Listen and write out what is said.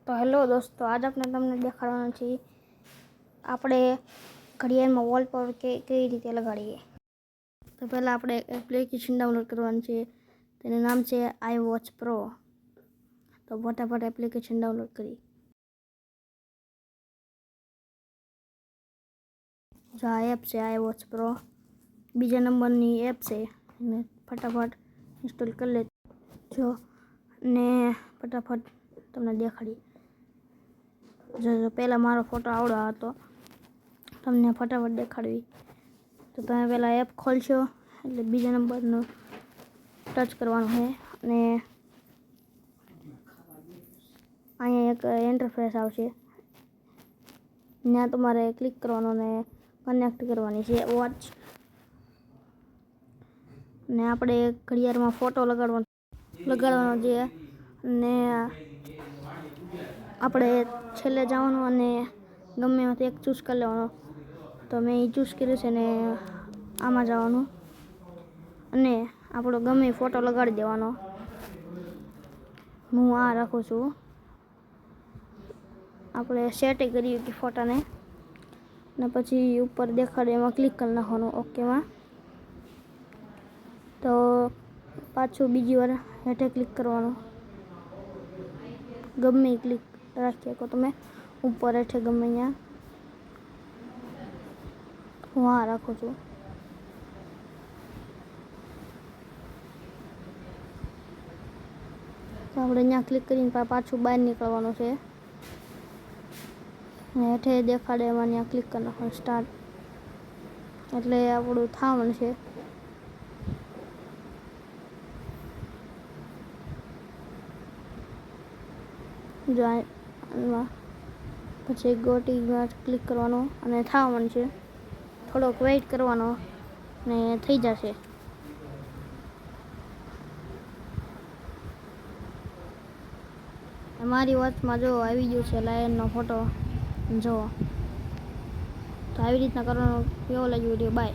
તો હેલો દોસ્તો, આજ આપણે તમને દેખાડવાના છીએ આપણે ઘડિયાળમાં વોલપેપર કેવી રીતે લગાડીએ. તો પહેલાં આપણે એપ્લિકેશન ડાઉનલોડ કરવાની છે. તેનું નામ છે iWatch Pro. તો ફટાફટ એપ્લિકેશન ડાઉનલોડ કરી. જો આ એપ છે iWatch Pro, બીજા નંબરની એપ છે. એને ફટાફટ ઇન્સ્ટોલ કરી લેજો ને ફટાફટ તમને દેખાડી. જો પહેલાં મારો ફોટો આવડો હતો, તમને ફટાફટ દેખાડવી. તો તમે પહેલાં એપ ખોલશો એટલે બીજા નંબરનું ટચ કરવાનું છે અને અહીંયા એક ઇન્ટરફેસ આવશે. ત્યાં તમારે ક્લિક કરવાનું અને કનેક્ટ કરવાની છે વોચ. ને આપણે ઘડિયાળમાં ફોટો લગાડવાનો છે અને આપણે છેલ્લે જવાનું અને ગમે એમાંથી એક ચૂઝ કરી લેવાનો. તો મેં એ ચૂઝ કર્યું છે ને આમાં જવાનું અને આપણો ગમે ફોટો લગાડી દેવાનો. હું આ રાખું છું. આપણે સેટ કરીએ કે ફોટાને ને પછી ઉપર દેખાડે એમાં ક્લિક કરી નાખવાનું ઓકેમાં. તો પાછું બીજી વાર હેઠે ક્લિક કરવાનું. ગમે ક્લિક રાખી શકો તમે ઉપર હેઠે ગમે ત્યાં. હું આ રાખું છું. તો આપણે અહીંયા ક્લિક કરીને પાછું બહાર નીકળવાનું છે. હેઠે દેખાડે એમાં ત્યાં ક્લિક કરી નાખવાનું સ્ટાર્ટ, એટલે આપણું થવાનું છે. જો આમાં પછી ગોટીમાં ક્લિક કરવાનું અને થવાનું છે. થોડોક વેઇટ કરવાનો ને થઈ જશે. મારી વોચમાં જો આવી ગયું છે લાયનનો ફોટો. જો તો આવી રીતના કરવાનું. કેવો લાગ્યો વિડીયો? બાય.